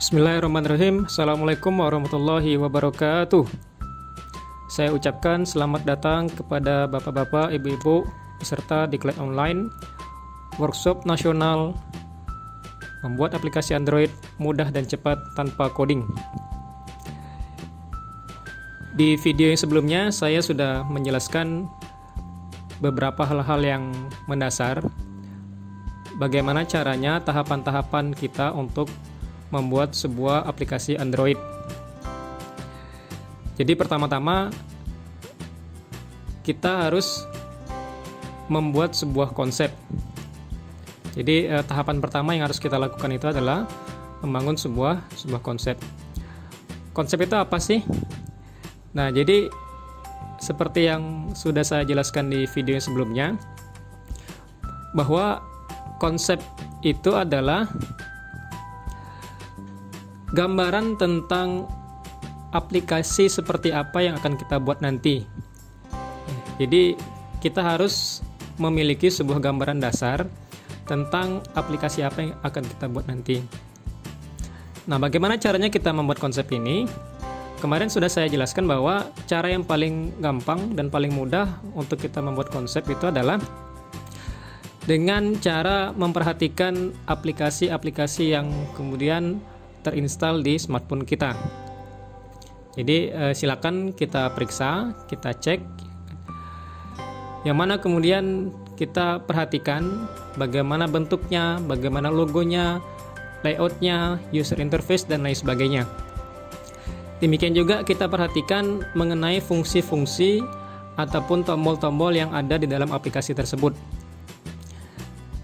Bismillahirrahmanirrahim. Assalamualaikum warahmatullahi wabarakatuh. Saya ucapkan selamat datang kepada bapak-bapak, ibu-ibu peserta Diklat Online Workshop Nasional membuat aplikasi Android mudah dan cepat tanpa coding. Di video yang sebelumnya saya sudah menjelaskan beberapa hal-hal yang mendasar, bagaimana caranya, tahapan-tahapan kita untuk membuat sebuah aplikasi Android. Jadi pertama-tama kita harus membuat sebuah konsep. Jadi tahapan pertama yang harus kita lakukan itu adalah membangun sebuah konsep. Konsep itu apa sih? Nah, jadi seperti yang sudah saya jelaskan di video yang sebelumnya, bahwa konsep itu adalah gambaran tentang aplikasi seperti apa yang akan kita buat nanti. Jadi kita harus memiliki sebuah gambaran dasar tentang aplikasi apa yang akan kita buat nanti. Nah, bagaimana caranya kita membuat konsep ini? Kemarin sudah saya jelaskan bahwa cara yang paling gampang dan paling mudah untuk kita membuat konsep itu adalah dengan cara memperhatikan aplikasi-aplikasi yang kemudian terinstall di smartphone kita. Jadi silakan kita periksa, kita cek, yang mana kemudian kita perhatikan bagaimana bentuknya, bagaimana logonya, layoutnya, user interface, dan lain sebagainya. Demikian juga kita perhatikan mengenai fungsi-fungsi ataupun tombol-tombol yang ada di dalam aplikasi tersebut.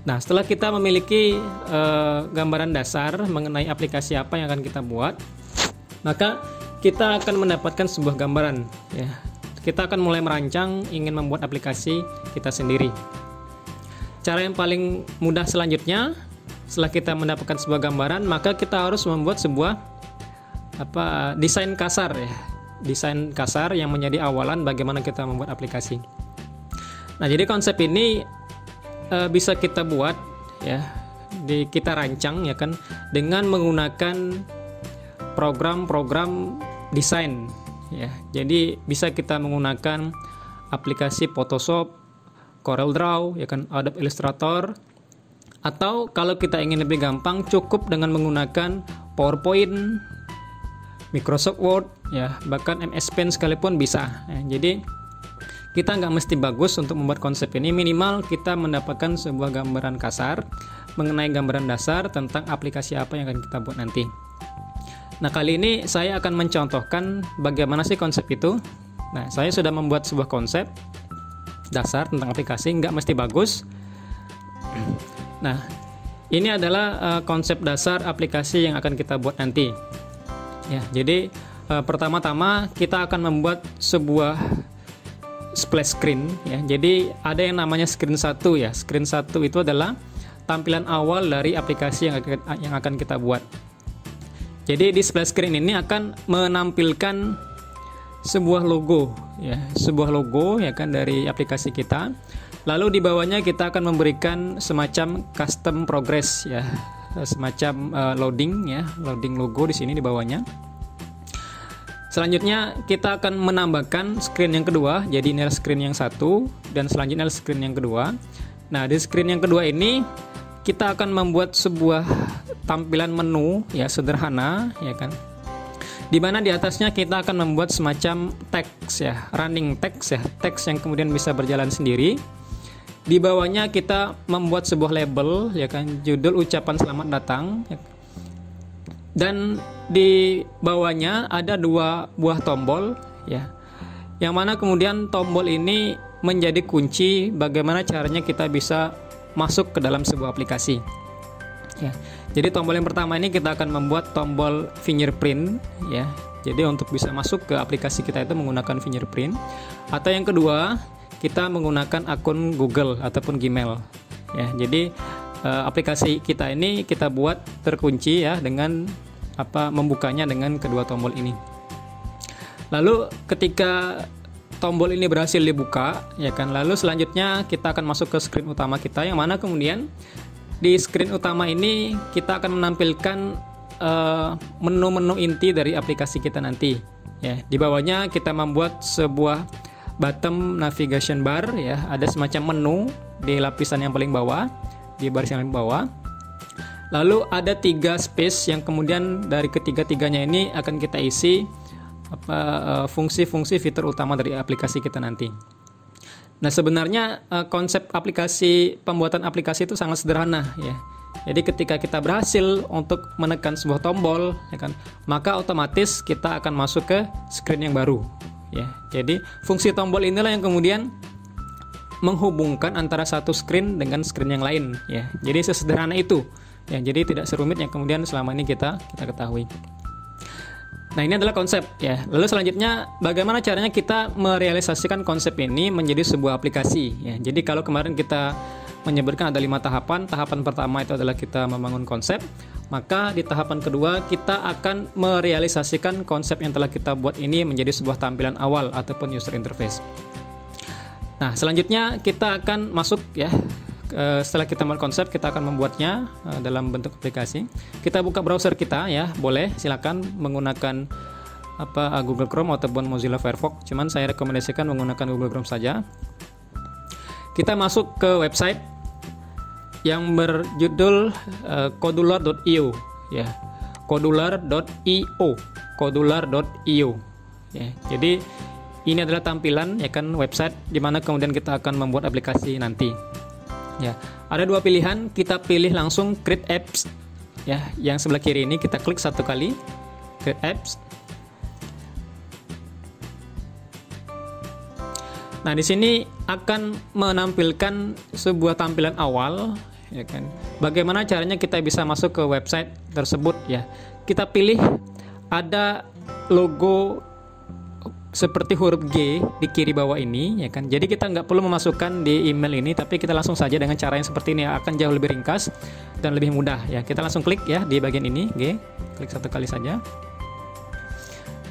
Nah, setelah kita memiliki gambaran dasar mengenai aplikasi apa yang akan kita buat, maka kita akan mendapatkan sebuah gambaran. Ya. Kita akan mulai merancang ingin membuat aplikasi kita sendiri. Cara yang paling mudah selanjutnya, setelah kita mendapatkan sebuah gambaran, maka kita harus membuat sebuah desain kasar, ya. Desain kasar yang menjadi awalan bagaimana kita membuat aplikasi. Nah, jadi konsep ini bisa kita buat, ya, kita rancang, ya kan, dengan menggunakan program-program desain, ya. Jadi bisa kita menggunakan aplikasi Photoshop, CorelDRAW, ya kan, Adobe Illustrator, atau kalau kita ingin lebih gampang cukup dengan menggunakan PowerPoint, Microsoft Word, ya, bahkan MS Paint sekalipun bisa. Ya. Jadi kita nggak mesti bagus untuk membuat konsep ini, minimal kita mendapatkan sebuah gambaran kasar mengenai gambaran dasar tentang aplikasi apa yang akan kita buat nanti. Nah, kali ini saya akan mencontohkan bagaimana sih konsep itu. Nah, saya sudah membuat sebuah konsep dasar tentang aplikasi, nggak mesti bagus. Nah, ini adalah konsep dasar aplikasi yang akan kita buat nanti. Ya, jadi pertama-tama kita akan membuat sebuah splash screen, ya. Jadi ada yang namanya screen 1, ya. Screen 1 itu adalah tampilan awal dari aplikasi yang akan kita buat. Jadi di splash screen ini akan menampilkan sebuah logo, ya, sebuah logo, ya kan, dari aplikasi kita. Lalu di bawahnya kita akan memberikan semacam custom progress, ya, semacam loading, ya, loading logo di sini di bawahnya. Selanjutnya kita akan menambahkan screen yang kedua, jadi ini adalah screen yang satu dan selanjutnya adalah screen yang kedua. Nah, di screen yang kedua ini kita akan membuat sebuah tampilan menu, ya, sederhana, ya kan, di mana di atasnya kita akan membuat semacam teks, ya, running text, ya, teks yang kemudian bisa berjalan sendiri. Di bawahnya kita membuat sebuah label, ya kan, judul ucapan selamat datang, ya. Dan di bawahnya ada dua buah tombol, ya, yang mana kemudian tombol ini menjadi kunci bagaimana caranya kita bisa masuk ke dalam sebuah aplikasi, ya. Jadi tombol yang pertama ini kita akan membuat tombol fingerprint, ya. Jadi untuk bisa masuk ke aplikasi kita itu menggunakan fingerprint. Atau yang kedua, kita menggunakan akun Google ataupun Gmail, ya. Jadi aplikasi kita ini kita buat terkunci, ya, dengan membukanya dengan kedua tombol ini. Lalu ketika tombol ini berhasil dibuka, ya kan, lalu selanjutnya kita akan masuk ke screen utama kita, yang mana kemudian di screen utama ini kita akan menampilkan menu-menu inti dari aplikasi kita nanti. Ya, di bawahnya kita membuat sebuah bottom navigation bar, ya, ada semacam menu di lapisan yang paling bawah, di baris yang paling bawah. Lalu ada 3 space yang kemudian dari ketiga-tiganya ini akan kita isi fungsi-fungsi fitur utama dari aplikasi kita nanti. Nah, sebenarnya konsep pembuatan aplikasi itu sangat sederhana, ya. Jadi ketika kita berhasil untuk menekan sebuah tombol, ya kan, maka otomatis kita akan masuk ke screen yang baru, ya. Jadi fungsi tombol inilah yang kemudian menghubungkan antara satu screen dengan screen yang lain, ya. Jadi sesederhana itu, ya. Jadi tidak serumit yang kemudian selama ini kita ketahui. Nah, ini adalah konsep, ya. Lalu selanjutnya, bagaimana caranya kita merealisasikan konsep ini menjadi sebuah aplikasi, ya. Jadi kalau kemarin kita menyebutkan ada 5 tahapan. Tahapan pertama itu adalah kita membangun konsep. Maka di tahapan kedua kita akan merealisasikan konsep yang telah kita buat ini menjadi sebuah tampilan awal ataupun user interface. Nah, selanjutnya kita akan masuk, ya. Setelah kita membuat konsep, kita akan membuatnya dalam bentuk aplikasi. Kita buka browser kita, ya, boleh, silakan menggunakan Google Chrome ataupun Mozilla Firefox. Cuman saya rekomendasikan menggunakan Google Chrome saja. Kita masuk ke website yang berjudul Kodular.io, ya, Kodular.io, ya. Jadi ini adalah tampilan, ya kan, website di mana kemudian kita akan membuat aplikasi nanti. Ya, ada 2 pilihan. Kita pilih langsung Create Apps, ya, yang sebelah kiri ini kita klik 1 kali, Create Apps. Nah, di sini akan menampilkan sebuah tampilan awal, ya kan. Bagaimana caranya kita bisa masuk ke website tersebut, ya. Kita pilih ada logo seperti huruf G di kiri bawah ini, ya kan. Jadi kita nggak perlu memasukkan di email ini, tapi kita langsung saja dengan cara yang seperti ini, akan jauh lebih ringkas dan lebih mudah, ya. Kita langsung klik, ya, di bagian ini G, klik 1 kali saja.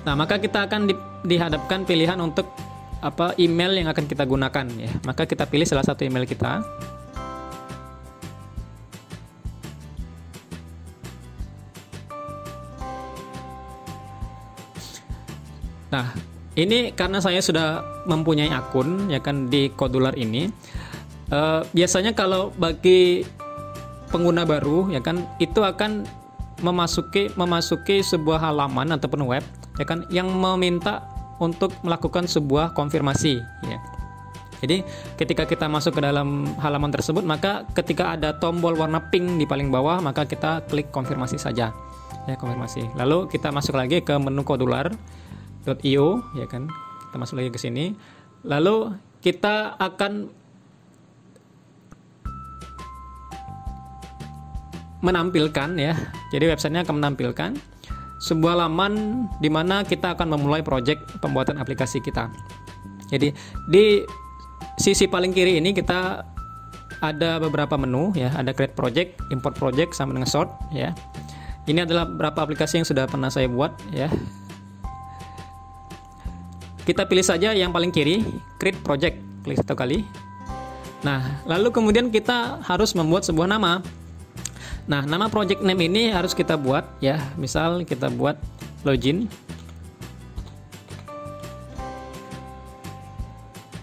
Nah, maka kita akan dihadapkan pilihan untuk email yang akan kita gunakan, ya. Maka kita pilih salah satu email kita. Nah, ini karena saya sudah mempunyai akun, ya kan, di Kodular ini. Biasanya kalau bagi pengguna baru, ya kan, itu akan memasuki sebuah halaman ataupun web, ya kan, yang meminta untuk melakukan sebuah konfirmasi, ya. Jadi ketika kita masuk ke dalam halaman tersebut, maka ketika ada tombol warna pink di paling bawah, maka kita klik konfirmasi saja, ya, konfirmasi. Lalu kita masuk lagi ke menu Kodular.io, ya kan, kita masuk lagi ke sini. Lalu kita akan menampilkan, ya. Jadi websitenya akan menampilkan sebuah laman di mana kita akan memulai project pembuatan aplikasi kita. Jadi di sisi paling kiri ini kita ada beberapa menu, ya. Ada create project, import project, sama dengan sort, ya. Ini adalah beberapa aplikasi yang sudah pernah saya buat, ya. Kita pilih saja yang paling kiri, create project, klik 1 kali. Nah, lalu kemudian kita harus membuat sebuah nama. Nah, nama project name ini harus kita buat, ya. Misal kita buat login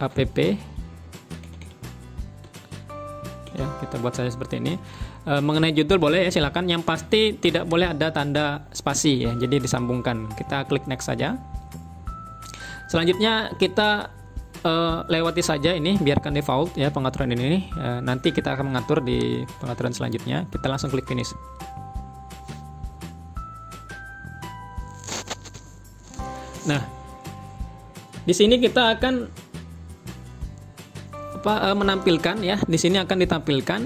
app, ya, kita buat saja seperti ini. Mengenai judul boleh, ya, silakan. Yang pasti tidak boleh ada tanda spasi, ya, jadi disambungkan. Kita klik next saja. Selanjutnya kita lewati saja ini, biarkan default, ya, pengaturan ini. Nanti kita akan mengatur di pengaturan selanjutnya. Kita langsung klik finish. Nah, di sini kita akan menampilkan, ya. Di sini akan ditampilkan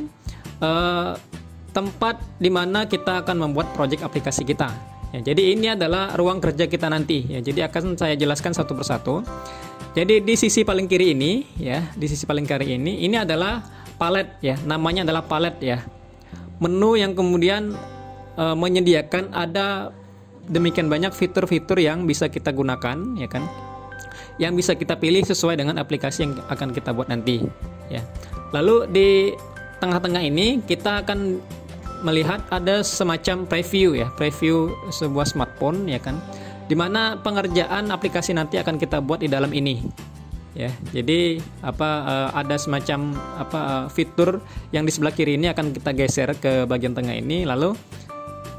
tempat di mana kita akan membuat project aplikasi kita. Ya, jadi ini adalah ruang kerja kita nanti, ya. Jadi akan saya jelaskan satu persatu. Jadi di sisi paling kiri ini, ya, di sisi paling kiri ini adalah palet, ya. Namanya adalah palet, ya. Menu yang kemudian menyediakan ada demikian banyak fitur-fitur yang bisa kita gunakan, ya kan, yang bisa kita pilih sesuai dengan aplikasi yang akan kita buat nanti, ya. Lalu di tengah-tengah ini kita akan melihat ada semacam preview ya, preview sebuah smartphone ya kan, dimana pengerjaan aplikasi nanti akan kita buat di dalam ini ya. Jadi ada semacam fitur yang di sebelah kiri ini akan kita geser ke bagian tengah ini, lalu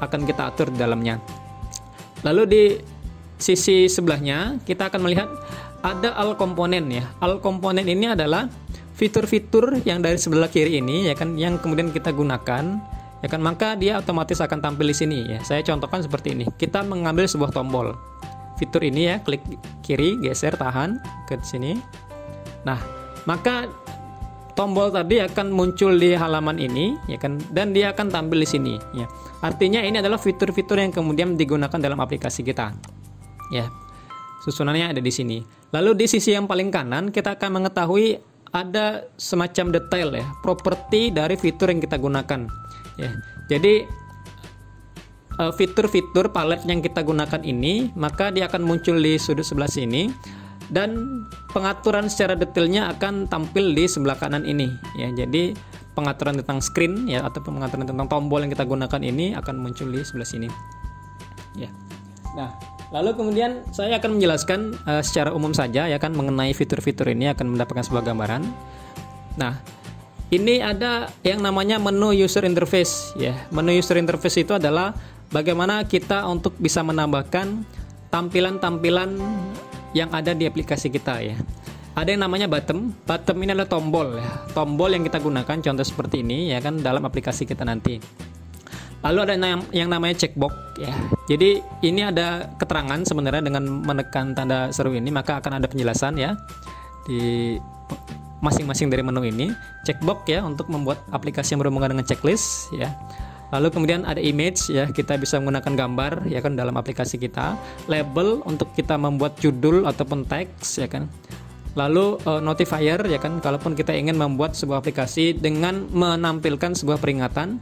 akan kita atur di dalamnya. Lalu di sisi sebelahnya kita akan melihat ada all komponen ya. All komponen ini adalah fitur-fitur yang dari sebelah kiri ini ya kan, yang kemudian kita gunakan ya kan, maka dia otomatis akan tampil di sini ya. Saya contohkan seperti ini. Kita mengambil sebuah tombol. Fitur ini ya, klik kiri, geser, tahan ke sini. Nah, maka tombol tadi akan muncul di halaman ini ya kan, dan dia akan tampil di sini ya. Artinya ini adalah fitur-fitur yang kemudian digunakan dalam aplikasi kita. Ya. Susunannya ada di sini. Lalu di sisi yang paling kanan kita akan mengetahui ada semacam detail ya, properti dari fitur yang kita gunakan. Ya. Jadi fitur-fitur palet yang kita gunakan ini, maka dia akan muncul di sudut sebelah sini, dan pengaturan secara detailnya akan tampil di sebelah kanan ini. Ya. Jadi pengaturan tentang screen ya, atau pengaturan tentang tombol yang kita gunakan ini akan muncul di sebelah sini. Ya. Nah, lalu kemudian saya akan menjelaskan secara umum saja ya kan, mengenai fitur-fitur ini akan mendapatkan sebuah gambaran. Nah, ini ada yang namanya menu user interface ya. Menu user interface itu adalah bagaimana kita untuk bisa menambahkan tampilan-tampilan yang ada di aplikasi kita ya. Ada yang namanya button. Button ini adalah tombol ya. Tombol yang kita gunakan contoh seperti ini ya kan dalam aplikasi kita nanti. Lalu ada yang namanya checkbox ya. Jadi ini ada keterangan sebenarnya, dengan menekan tanda seru ini maka akan ada penjelasan ya di masing-masing dari menu ini. Checkbox ya untuk membuat aplikasi yang berhubungan dengan checklist ya. Lalu kemudian ada image ya, kita bisa menggunakan gambar ya kan dalam aplikasi kita. Label untuk kita membuat judul ataupun teks ya kan. Lalu notifier ya kan, kalaupun kita ingin membuat sebuah aplikasi dengan menampilkan sebuah peringatan.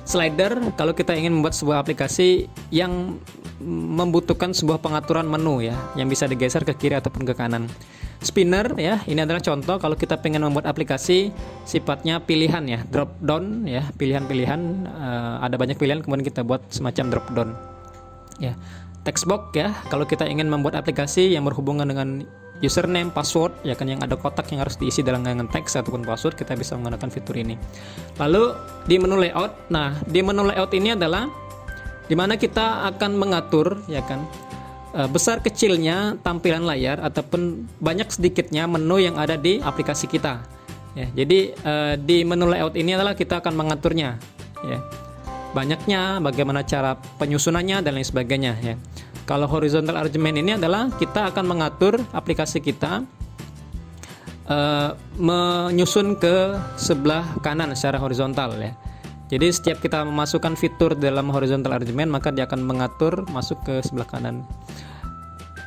Slider kalau kita ingin membuat sebuah aplikasi yang membutuhkan sebuah pengaturan menu ya, yang bisa digeser ke kiri ataupun ke kanan. Spinner ya, ini adalah contoh kalau kita pengen membuat aplikasi sifatnya pilihan ya, drop down ya, pilihan-pilihan, ada banyak pilihan kemudian kita buat semacam drop down ya. Textbox ya, kalau kita ingin membuat aplikasi yang berhubungan dengan username, password ya kan, yang ada kotak yang harus diisi dalam dengan teks ataupun password, kita bisa menggunakan fitur ini. Lalu di menu layout. Nah, di menu layout ini adalah dimana kita akan mengatur ya kan besar kecilnya tampilan layar ataupun banyak sedikitnya menu yang ada di aplikasi kita. Ya, jadi di menu layout ini adalah kita akan mengaturnya ya. Banyaknya, bagaimana cara penyusunannya dan lain sebagainya ya. Kalau horizontal arrangement ini adalah kita akan mengatur aplikasi kita menyusun ke sebelah kanan secara horizontal ya. Jadi setiap kita memasukkan fitur dalam horizontal arrangement maka dia akan mengatur masuk ke sebelah kanan.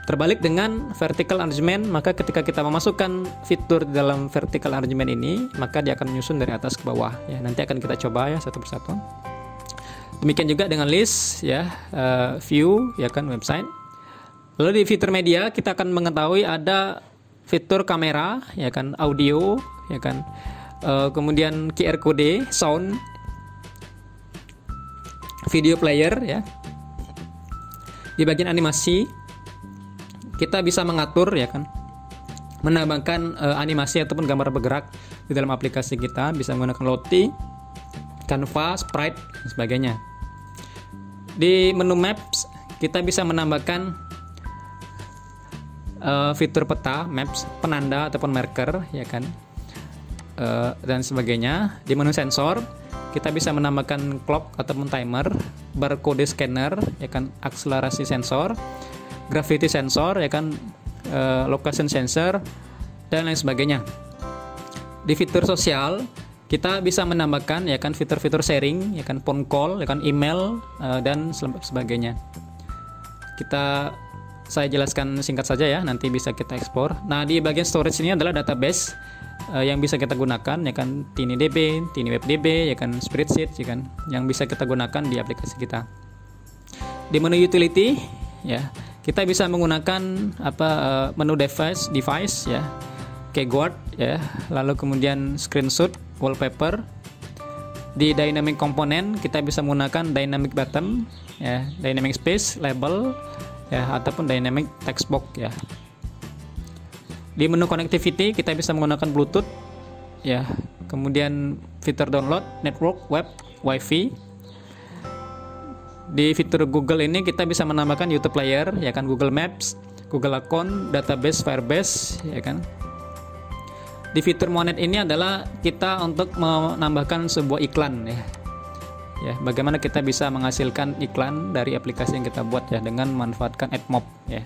Terbalik dengan vertical arrangement, maka ketika kita memasukkan fitur dalam vertical arrangement ini maka dia akan menyusun dari atas ke bawah ya. Nanti akan kita coba ya satu persatu. Demikian juga dengan list ya, view ya kan, website. Lalu di fitur media kita akan mengetahui ada fitur kamera ya kan, audio ya kan, kemudian QR code, sound, video player ya. Di bagian animasi kita bisa mengatur ya kan, menambahkan animasi ataupun gambar bergerak di dalam aplikasi kita, bisa menggunakan Lottie, Canva, Sprite dan sebagainya. Di menu Maps kita bisa menambahkan fitur peta, maps, penanda ataupun marker ya kan, dan sebagainya. Di menu sensor kita bisa menambahkan clock ataupun timer, barcode scanner ya kan, akselerasi sensor, gravity sensor ya kan, location sensor dan lain sebagainya. Di fitur sosial kita bisa menambahkan ya kan fitur-fitur sharing ya kan, phone call ya kan, email dan sebagainya. Saya jelaskan singkat saja ya, nanti bisa kita ekspor. Nah, di bagian storage ini adalah database yang bisa kita gunakan ya kan, TinyDB, TinyWebDB ya kan, Spreadsheet ya kan, yang bisa kita gunakan di aplikasi kita. Di menu utility ya, kita bisa menggunakan menu device ya, keyboard ya, lalu kemudian screenshot, wallpaper, Di dynamic component kita bisa menggunakan dynamic button, ya, dynamic space, label, ya, ataupun dynamic text box, ya. Di menu connectivity kita bisa menggunakan Bluetooth, ya. Kemudian fitur download, network, web, wifi. Di fitur Google ini kita bisa menambahkan YouTube Player, ya kan, Google Maps, Google Account, database, Firebase, ya kan. Di fitur Monet ini adalah kita untuk menambahkan sebuah iklan, ya. Ya, bagaimana kita bisa menghasilkan iklan dari aplikasi yang kita buat, ya, dengan memanfaatkan AdMob, ya.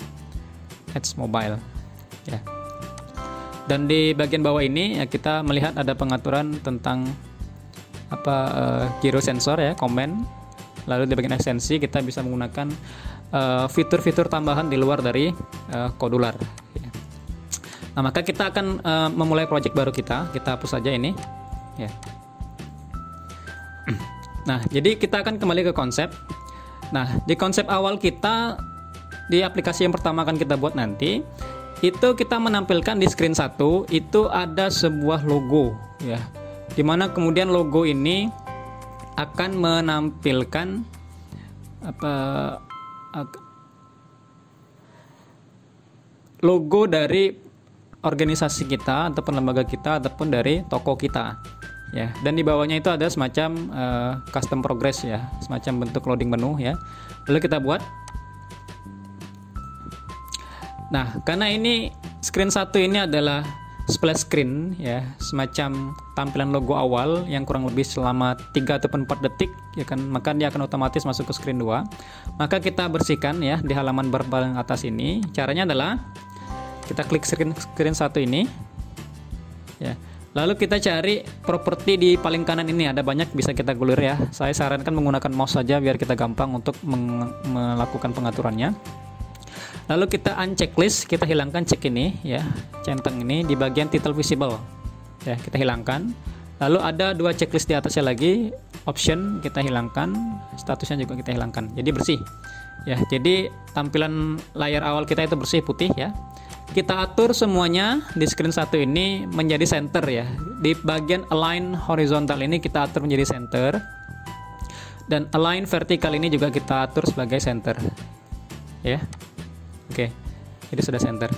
Ads Mobile, ya. Dan di bagian bawah ini, ya, kita melihat ada pengaturan tentang gyro sensor, ya, comment. Lalu di bagian ekstensi kita bisa menggunakan fitur-fitur tambahan di luar dari Kodular, ya. Nah, maka kita akan memulai project baru kita hapus saja ini, ya. Nah, jadi kita akan kembali ke konsep. Nah, di konsep awal kita, di aplikasi yang pertama akan kita buat nanti, itu kita menampilkan di screen 1 itu ada sebuah logo, ya. Dimana kemudian logo ini akan menampilkan logo dari organisasi kita ataupun lembaga kita ataupun dari toko kita, ya. Dan di bawahnya itu ada semacam custom progress, ya, semacam bentuk loading menu, ya. Lalu kita buat. Nah, karena ini screen 1 ini adalah splash screen, ya, semacam tampilan logo awal yang kurang lebih selama 3 ataupun 4 detik, ya kan, maka dia akan otomatis masuk ke screen 2. Maka kita bersihkan, ya, di halaman bar paling atas ini. Caranya adalah kita klik screen 1 ini, ya. Lalu kita cari properti di paling kanan ini, ada banyak bisa kita gulir, ya. Saya sarankan menggunakan mouse saja biar kita gampang untuk melakukan pengaturannya. Lalu kita unchecklist, kita hilangkan check ini, ya, centang ini di bagian title visible, ya, kita hilangkan. Lalu ada 2 checklist di atasnya lagi, option kita hilangkan, statusnya juga kita hilangkan, jadi bersih, ya. Jadi tampilan layar awal kita itu bersih putih, ya. Kita atur semuanya di screen 1 ini menjadi center, ya. Di bagian align horizontal ini kita atur menjadi center, dan align vertikal ini juga kita atur sebagai center, ya. Oke, jadi sudah center.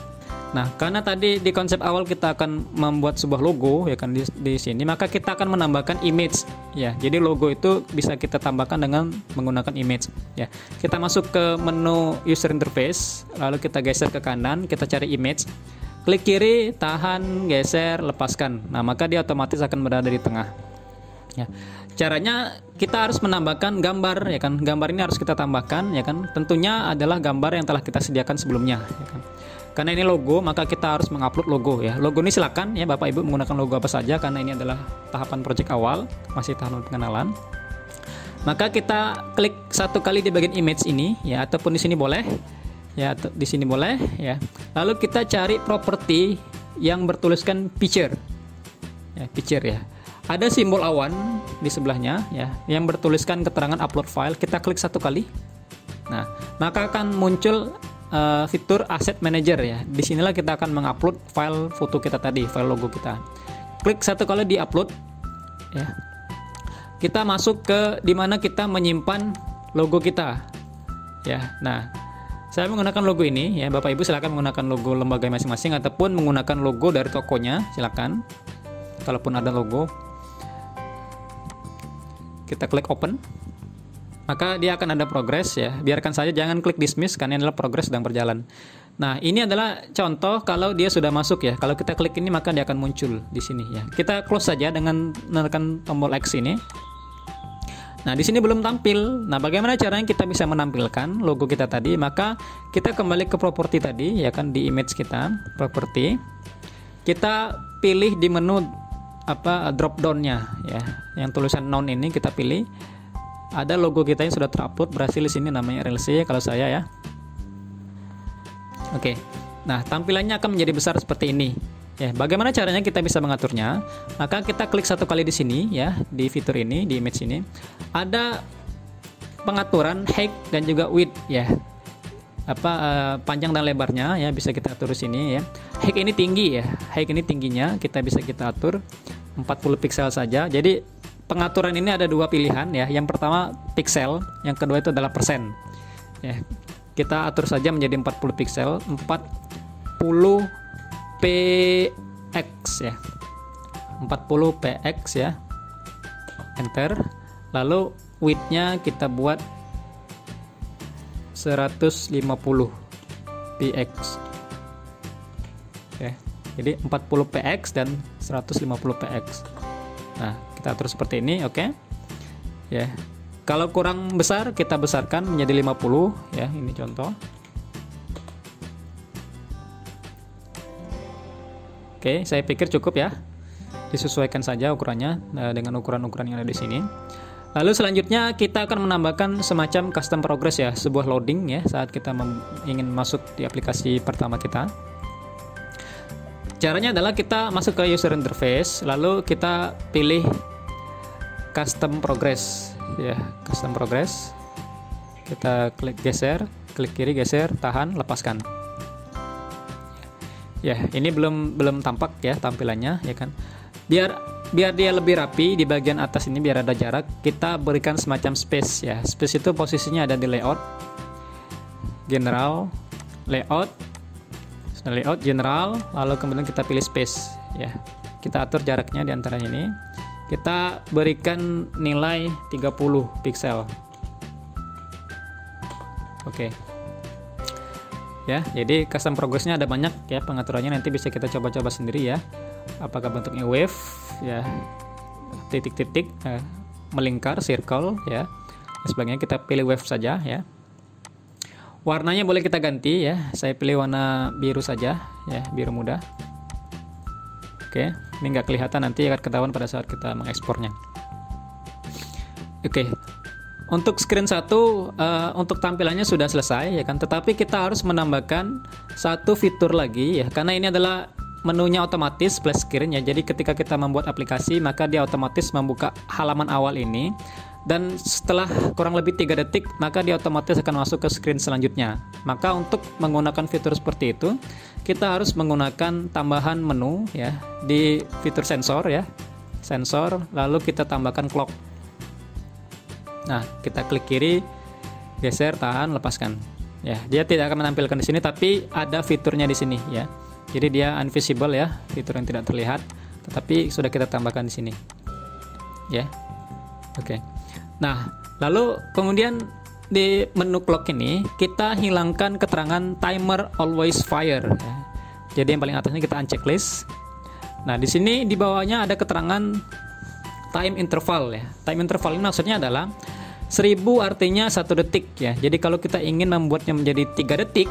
Nah, karena tadi di konsep awal kita akan membuat sebuah logo, ya kan, di sini, maka kita akan menambahkan image, ya. Jadi logo itu bisa kita tambahkan dengan menggunakan image, ya. Kita masuk ke menu user interface, lalu kita geser ke kanan, kita cari image, klik kiri, tahan, geser, lepaskan. Nah, maka dia otomatis akan berada di tengah, ya. Caranya kita harus menambahkan gambar, ya kan. Gambar ini harus kita tambahkan, ya kan. Tentunya adalah gambar yang telah kita sediakan sebelumnya, ya kan. Karena ini logo, maka kita harus mengupload logo, ya. Logo ini silakan, ya, Bapak Ibu menggunakan logo apa saja, karena ini adalah tahapan project awal, masih tahapan pengenalan. Maka kita klik 1 kali di bagian image ini, ya, ataupun di sini boleh, ya, di sini boleh, ya. Lalu kita cari properti yang bertuliskan picture, ya, picture, ya. Ada simbol awan di sebelahnya, ya, yang bertuliskan keterangan upload file. Kita klik 1 kali. Nah, maka akan muncul fitur Asset Manager, ya. Disinilah kita akan mengupload file foto kita tadi, file logo kita. Klik 1 kali di upload, ya. Kita masuk ke dimana kita menyimpan logo kita, ya. Nah, saya menggunakan logo ini, ya. Bapak Ibu silakan menggunakan logo lembaga masing-masing ataupun menggunakan logo dari tokonya, silakan. Kalaupun ada logo, kita klik open. Maka dia akan ada progress, ya. Biarkan saja, jangan klik dismiss karena ini adalah progress sedang berjalan. Nah, ini adalah contoh kalau dia sudah masuk, ya. Kalau kita klik ini maka dia akan muncul di sini, ya. Kita close saja dengan menekan tombol X ini. Nah, di sini belum tampil. Nah, bagaimana caranya kita bisa menampilkan logo kita tadi? Maka kita kembali ke properti tadi, ya kan, di image kita, properti. Kita pilih di menu drop down-nya, ya. Yang tulisan none ini kita pilih. Ada logo kita yang sudah terupload, berhasil di sini namanya RLC kalau saya, ya. Oke. Nah, tampilannya akan menjadi besar seperti ini. Ya, bagaimana caranya kita bisa mengaturnya? Maka kita klik 1 kali di sini, ya, di fitur ini, di image ini. Ada pengaturan height dan juga width, ya. Panjang dan lebarnya, ya, bisa kita atur di sini, ya. Height ini tinggi, ya. Height ini tingginya kita bisa kita atur 40 pixel saja. Jadi pengaturan ini ada dua pilihan ya. Yang pertama pixel, yang kedua itu adalah persen. Ya, kita atur saja menjadi 40 pixel, 40 px ya. 40 px ya. Enter. Lalu width-nya kita buat 150 px. Oke. Jadi 40 px dan 150 px. Nah, kita atur seperti ini, oke. Ya. Kalau kurang besar kita besarkan menjadi 50 ya, ini contoh. Oke, saya pikir cukup ya. Disesuaikan saja ukurannya dengan ukuran-ukuran yang ada di sini. Lalu selanjutnya kita akan menambahkan semacam custom progress ya, sebuah loading ya saat kita ingin masuk di aplikasi pertama kita. Caranya adalah kita masuk ke user interface, lalu kita pilih custom progress ya, custom progress. Kita klik geser, klik kiri geser, tahan, lepaskan. Ya, ini belum tampak ya tampilannya ya kan. Biar dia lebih rapi di bagian atas ini, biar ada jarak, kita berikan semacam space ya. Space itu posisinya ada di layout, general, layout, general, lalu kemudian kita pilih space ya. Kita atur jaraknya di antara ini. Kita berikan nilai 30 pixel. Oke. Ya, jadi custom progress-nya ada banyak ya pengaturannya, nanti bisa kita coba-coba sendiri ya. Apakah bentuknya wave ya, titik-titik, melingkar, circle ya, dan sebagainya. Kita pilih wave saja ya. Warnanya boleh kita ganti ya. Saya pilih warna biru saja ya, biru muda. Oke, ini nggak kelihatan, nanti akan ketahuan pada saat kita mengekspornya. Oke, untuk screen 1 untuk tampilannya sudah selesai ya kan. Tetapi kita harus menambahkan satu fitur lagi ya, karena ini adalah menunya otomatis splash screen ya. Jadi ketika kita membuat aplikasi, maka dia otomatis membuka halaman awal ini, dan setelah kurang lebih 3 detik maka dia otomatis akan masuk ke screen selanjutnya. Maka untuk menggunakan fitur seperti itu, kita harus menggunakan tambahan menu ya di fitur sensor ya. Sensor, lalu kita tambahkan clock. Nah, kita klik kiri, geser, tahan, lepaskan. Ya, dia tidak akan menampilkan di sini, tapi ada fiturnya di sini ya. Jadi dia invisible ya, fitur yang tidak terlihat, tetapi sudah kita tambahkan di sini. Ya. Oke. Nah, lalu kemudian di menu clock ini kita hilangkan keterangan timer always fire ya. Jadi yang paling atasnya kita uncheck list. Nah, di sini di bawahnya ada keterangan time interval ya. Time interval ini maksudnya adalah 1000 artinya 1 detik ya. Jadi kalau kita ingin membuatnya menjadi 3 detik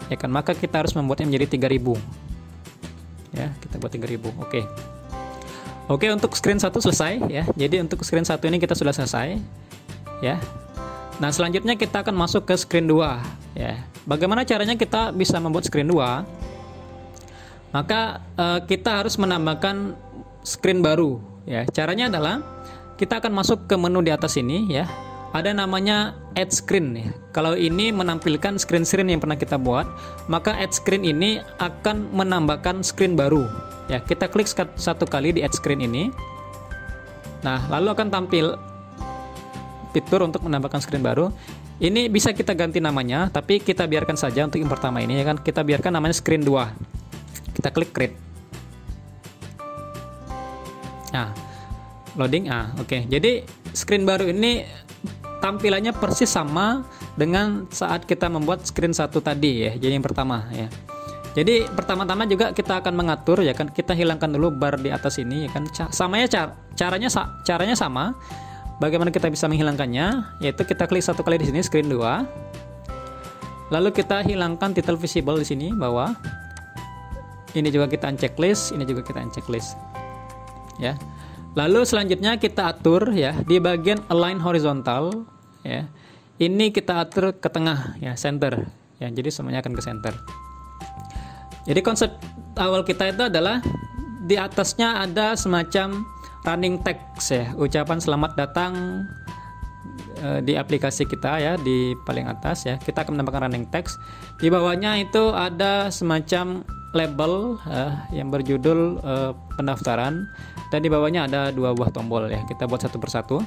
ya kan, maka kita harus membuatnya menjadi 3000 ya. Kita buat 3000. Oke, untuk screen 1 selesai ya. Jadi untuk screen 1 ini kita sudah selesai ya. Nah, selanjutnya kita akan masuk ke screen 2 ya. Bagaimana caranya kita bisa membuat screen 2? Maka kita harus menambahkan screen baru ya. Caranya adalah kita akan masuk ke menu di atas ini ya. Ada namanya add screen ya. Kalau ini menampilkan screen yang pernah kita buat, maka add screen ini akan menambahkan screen baru ya. Kita klik satu kali di add screen ini. Nah, lalu akan tampil fitur untuk menambahkan screen baru. Ini bisa kita ganti namanya, tapi kita biarkan saja untuk yang pertama ini ya kan. Kita biarkan namanya screen 2. Kita klik create. Nah, loading. Oke. Jadi screen baru ini tampilannya persis sama dengan saat kita membuat screen 1 tadi ya. Jadi yang pertama ya. Jadi pertama-tama juga kita akan mengatur ya kan. Kita hilangkan dulu bar di atas ini ya kan. Caranya sama. Bagaimana kita bisa menghilangkannya? Yaitu kita klik satu kali di sini screen 2. Lalu kita hilangkan title visible di sini bawah. Ini juga kita uncheck list, ini juga kita uncheck list. Ya. Lalu selanjutnya kita atur ya di bagian align horizontal ya. Ini kita atur ke tengah ya, center ya. Jadi semuanya akan ke center. Jadi konsep awal kita itu adalah di atasnya ada semacam running text ya, ucapan selamat datang di aplikasi kita ya, di paling atas ya. Kita akan menambahkan running text. Di bawahnya itu ada semacam label yang berjudul pendaftaran, dan di bawahnya ada 2 buah tombol ya. Kita buat satu persatu.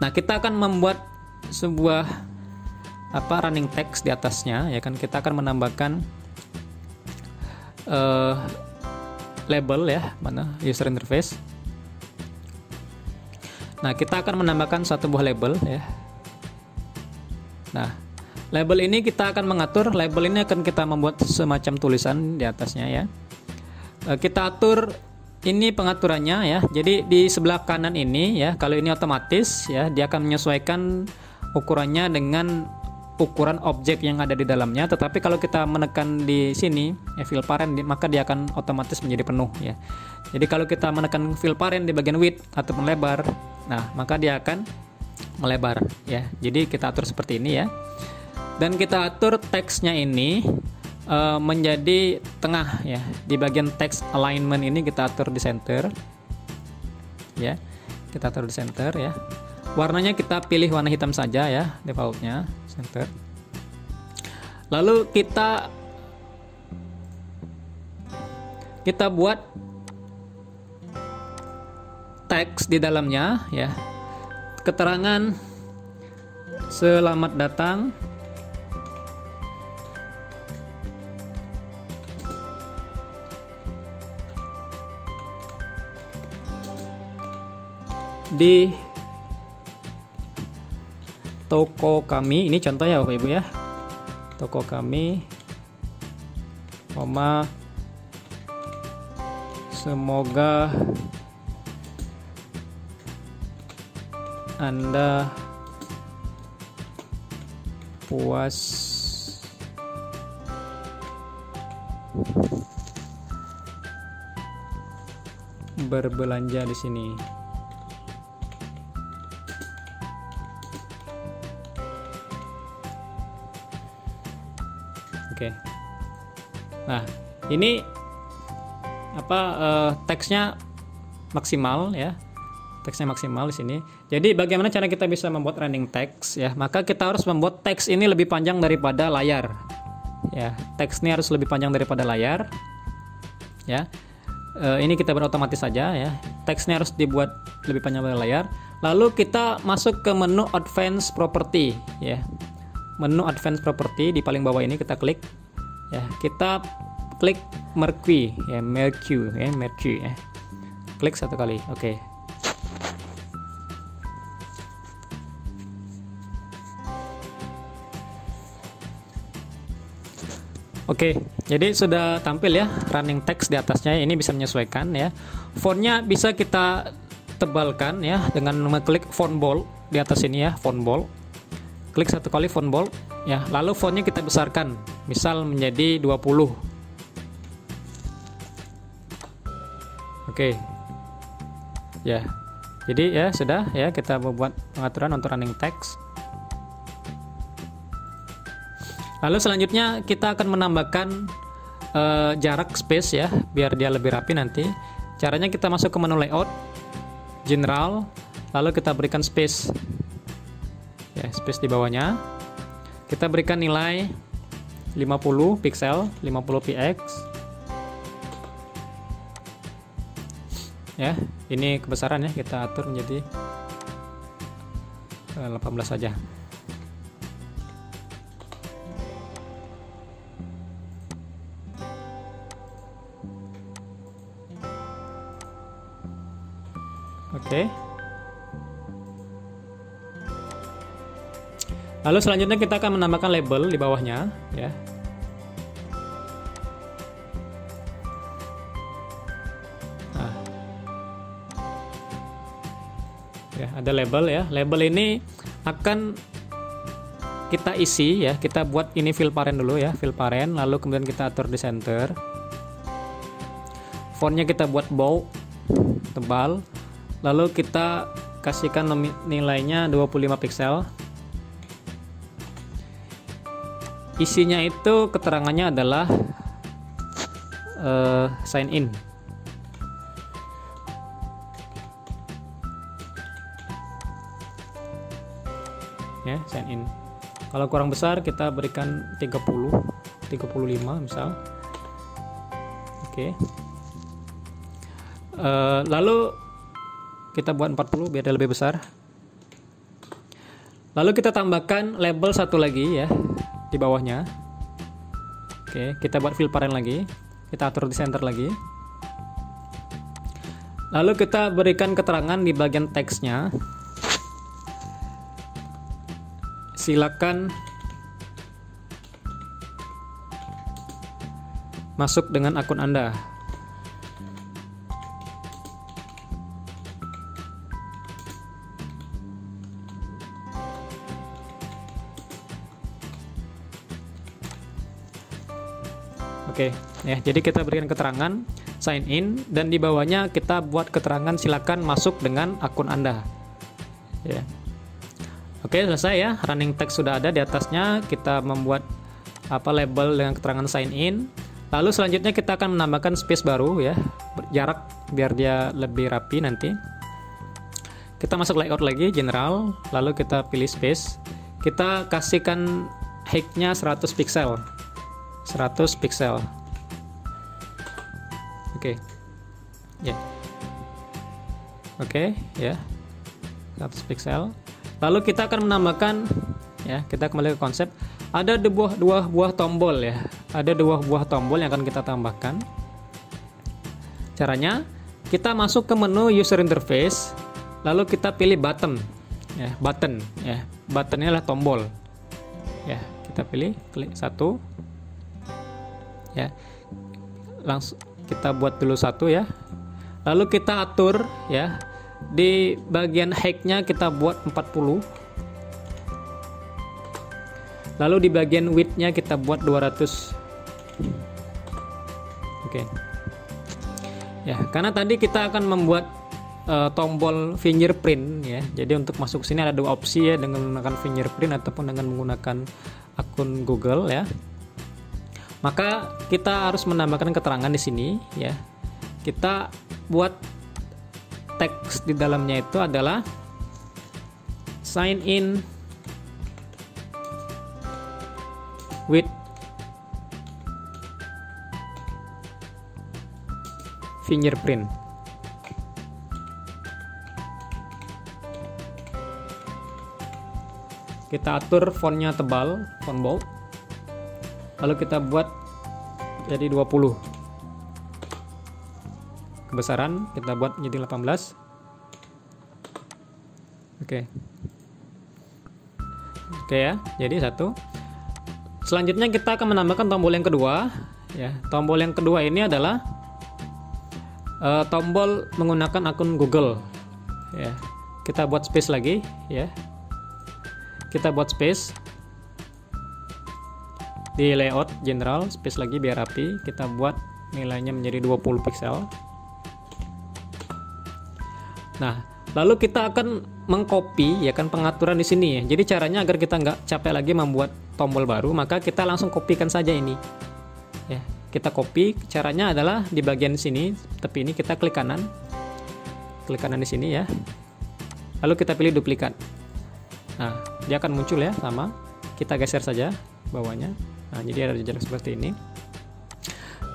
Nah, kita akan membuat sebuah running text di atasnya ya kan. Kita akan menambahkan label ya, mana user interface. Nah, kita akan menambahkan satu buah label ya. Nah, label ini kita akan mengatur, label ini akan kita membuat semacam tulisan di atasnya ya. Kita atur ini pengaturannya ya. Jadi di sebelah kanan ini ya, kalau ini otomatis ya, dia akan menyesuaikan ukurannya dengan ukuran objek yang ada di dalamnya. Tetapi kalau kita menekan di sini fill parent, maka dia akan otomatis menjadi penuh ya. Jadi kalau kita menekan fill parent di bagian width ataupun lebar, nah maka dia akan melebar ya. Jadi kita atur seperti ini ya. Dan kita atur teksnya ini menjadi tengah ya. Di bagian text alignment ini kita atur di center ya. Kita atur di center ya. Warnanya kita pilih warna hitam saja ya, defaultnya center. Lalu kita buat teks di dalamnya ya. Keterangan selamat datang di toko kami. Ini contoh ya Bapak Ibu ya. Toko kami, semoga Anda puas berbelanja di sini. Oke. Nah, ini teksnya maksimal ya. Teksnya maksimal di sini. Jadi bagaimana cara kita bisa membuat running text ya? Maka kita harus membuat teks ini lebih panjang daripada layar. Ya, teks ini harus lebih panjang daripada layar. Ya. Ini kita buat otomatis saja ya. Teksnya harus dibuat lebih panjang dari layar. Lalu kita masuk ke menu Advanced Property ya. Menu Advanced Property di paling bawah ini kita klik ya. Kita klik Mercury ya, Mercury ya. Klik satu kali. Oke. Oke, jadi sudah tampil ya running text di atasnya. Ini bisa menyesuaikan ya. Fontnya bisa kita tebalkan ya dengan mengklik font bold di atas ini ya, font bold. Klik satu kali font bold ya. Lalu fontnya kita besarkan, misal menjadi 20. Oke. Ya. Jadi ya sudah ya, kita membuat pengaturan untuk running text. Lalu selanjutnya kita akan menambahkan jarak space ya, biar dia lebih rapi nanti. Caranya kita masuk ke menu layout, general, lalu kita berikan space. Ya, space di bawahnya. Kita berikan nilai 50 pixel, 50 px. Ya, ini kebesaran ya, kita atur menjadi 18 saja. Oke. Lalu selanjutnya kita akan menambahkan label di bawahnya ya. Nah. Ya, ada label ya. Label ini akan kita isi ya. Kita buat ini fill parent dulu ya, fill parent, lalu kemudian kita atur di center. Fontnya kita buat bold, tebal. Lalu kita kasihkan nilainya 25 pixel. Isinya itu keterangannya adalah sign in. Ya, sign in. Kalau kurang besar kita berikan 30, 35 misal. Oke. Lalu kita buat 40 biar dia lebih besar. Lalu kita tambahkan label satu lagi ya di bawahnya. Oke, kita buat fill parent lagi. Kita atur di center lagi. Lalu kita berikan keterangan di bagian teksnya. Silakan masuk dengan akun Anda. Oke, ya, jadi kita berikan keterangan sign in dan di bawahnya kita buat keterangan silakan masuk dengan akun Anda. Ya. Oke, selesai ya. Running text sudah ada di atasnya. Kita membuat label dengan keterangan sign in. Lalu selanjutnya kita akan menambahkan space baru ya, jarak biar dia lebih rapi nanti. Kita masuk layout lagi, general, lalu kita pilih space. Kita kasihkan height-nya 100 pixel. 100 pixel. Oke. Ya. Oke, ya. 100 pixel. Lalu kita akan menambahkan ya, kita kembali ke konsep. Ada dua buah tombol ya. Ada dua buah tombol yang akan kita tambahkan. Caranya, kita masuk ke menu user interface, lalu kita pilih button. Ya, button ya. Buttonnya adalah tombol. Ya, kita pilih klik satu. Ya, langsung kita buat dulu satu ya, lalu kita atur ya, di bagian height-nya kita buat 40, lalu di bagian width-nya kita buat 200. Oke. Ya, karena tadi kita akan membuat tombol fingerprint ya, jadi untuk masuk sini ada dua opsi ya, dengan menggunakan fingerprint ataupun dengan menggunakan akun Google ya. Maka kita harus menambahkan keterangan di sini ya. Kita buat teks di dalamnya itu adalah sign in with fingerprint. Kita atur fontnya tebal, font bold. Lalu kita buat jadi 20. Kebesaran kita buat menjadi 18. Oke. Oke ya, jadi satu. Selanjutnya kita akan menambahkan tombol yang kedua ya. Tombol yang kedua ini adalah tombol menggunakan akun Google ya. Kita buat space lagi ya. Kita buat space di layout general, space lagi biar rapi. Kita buat nilainya menjadi 20 pixel. Nah, lalu kita akan mengcopy ya kan pengaturan di sini ya. Jadi caranya agar kita nggak capek lagi membuat tombol baru, maka kita langsung kopikan saja ini. Ya, kita copy. Caranya adalah di bagian sini, tepi ini kita klik kanan. Klik kanan di sini ya. Lalu kita pilih duplikat. Nah, dia akan muncul ya sama. Kita geser saja bawahnya. Nah, jadi ada jarak seperti ini.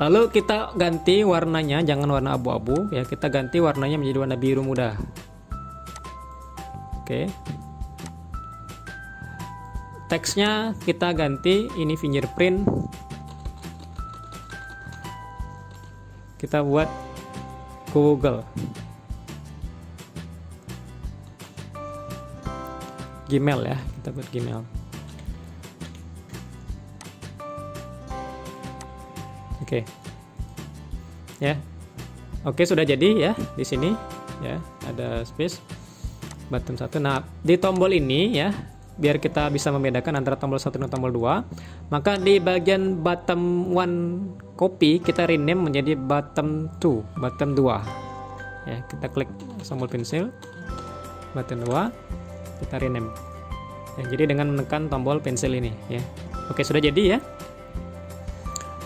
Lalu kita ganti warnanya, jangan warna abu-abu ya, kita ganti warnanya menjadi warna biru muda. Oke. Teksnya kita ganti, ini fingerprint. Kita buat Google. Gmail ya, kita buat Gmail. Oke. Ya. Oke, sudah jadi ya di sini ya, ada space button 1. Nah, di tombol ini ya, biar kita bisa membedakan antara tombol 1 dan tombol 2, maka di bagian bottom 1 copy kita rename menjadi bottom 2, bottom 2. Ya, kita klik tombol pensil button 2, kita rename. Ya, jadi dengan menekan tombol pensil ini ya. Oke, sudah jadi ya.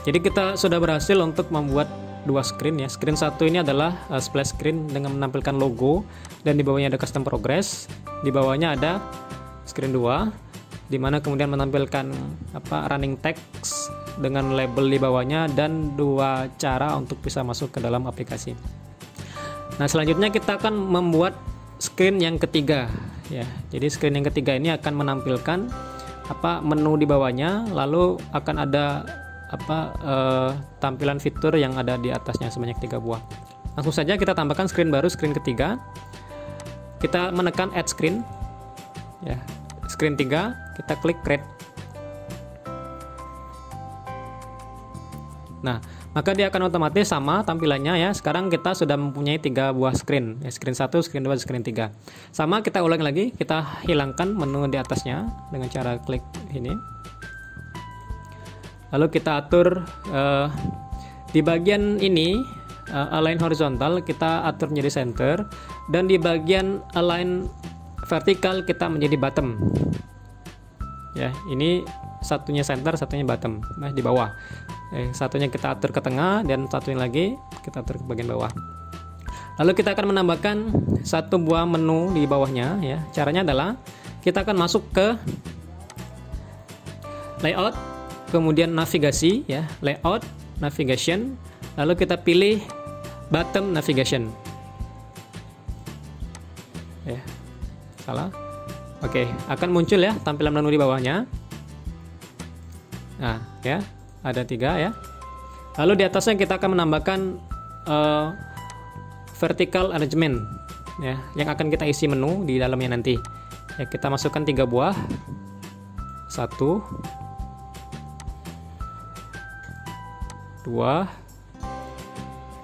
Jadi kita sudah berhasil untuk membuat dua screen ya. Screen satu ini adalah splash screen dengan menampilkan logo dan di bawahnya ada custom progress. Di bawahnya ada screen 2 dimana kemudian menampilkan running text dengan label di bawahnya dan 2 cara untuk bisa masuk ke dalam aplikasi. Nah, selanjutnya kita akan membuat screen yang ketiga ya. Jadi screen yang ketiga ini akan menampilkan menu di bawahnya, lalu akan ada tampilan fitur yang ada di atasnya sebanyak 3 buah. Langsung saja kita tambahkan screen baru, screen ketiga. Kita menekan add screen ya. Screen 3, kita klik create. Nah, maka dia akan otomatis sama tampilannya ya. Sekarang kita sudah mempunyai 3 buah screen ya, screen 1, screen 2, screen 3. Sama, kita ulangi lagi, kita hilangkan menu di atasnya dengan cara klik ini. Lalu kita atur di bagian ini align horizontal kita atur menjadi center, dan di bagian align vertikal kita menjadi bottom. Ya, ini satunya center, satunya bottom. Nah, di bawah. Satunya kita atur ke tengah dan satunya lagi kita atur ke bagian bawah. Lalu kita akan menambahkan 1 buah menu di bawahnya ya. Caranya adalah kita akan masuk ke layout, kemudian navigasi ya, layout, navigation, lalu kita pilih bottom navigation. Ya. Salah. Oke, akan muncul ya tampilan menu di bawahnya. Nah, ya. Ada 3 ya. Lalu di atasnya kita akan menambahkan vertical arrangement ya, yang akan kita isi menu di dalamnya nanti. Ya, kita masukkan 3 buah. 1 2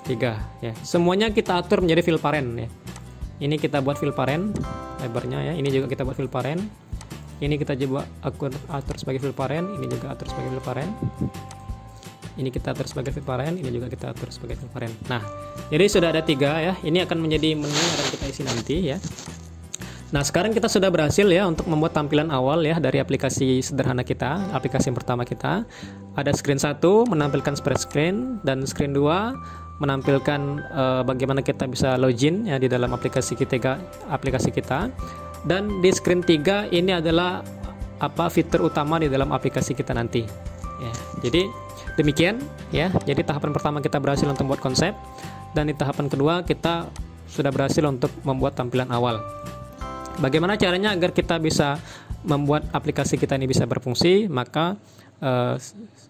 3 ya. Semuanya kita atur menjadi fill parent ya. Ini kita buat fill parent lebarnya ya. Ini juga kita buat fill parent. Ini kita coba atur sebagai fill parent, ini juga atur sebagai fill parent. Ini kita atur sebagai fill parent, ini juga kita atur sebagai fill parent. Nah, jadi sudah ada 3 ya. Ini akan menjadi menu yang akan kita isi nanti ya. Nah, sekarang kita sudah berhasil ya untuk membuat tampilan awal ya dari aplikasi sederhana kita, aplikasi yang pertama kita. Ada screen 1 menampilkan spread screen, dan screen 2 menampilkan bagaimana kita bisa login ya di dalam aplikasi kita. Dan di screen 3 ini adalah fitur utama di dalam aplikasi kita nanti ya. Jadi demikian ya. Jadi tahapan pertama kita berhasil untuk membuat konsep, dan di tahapan kedua kita sudah berhasil untuk membuat tampilan awal. Bagaimana caranya agar kita bisa membuat aplikasi kita ini bisa berfungsi? Maka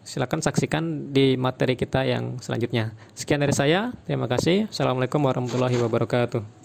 silakan saksikan di materi kita yang selanjutnya. Sekian dari saya, terima kasih. Assalamualaikum warahmatullahi wabarakatuh.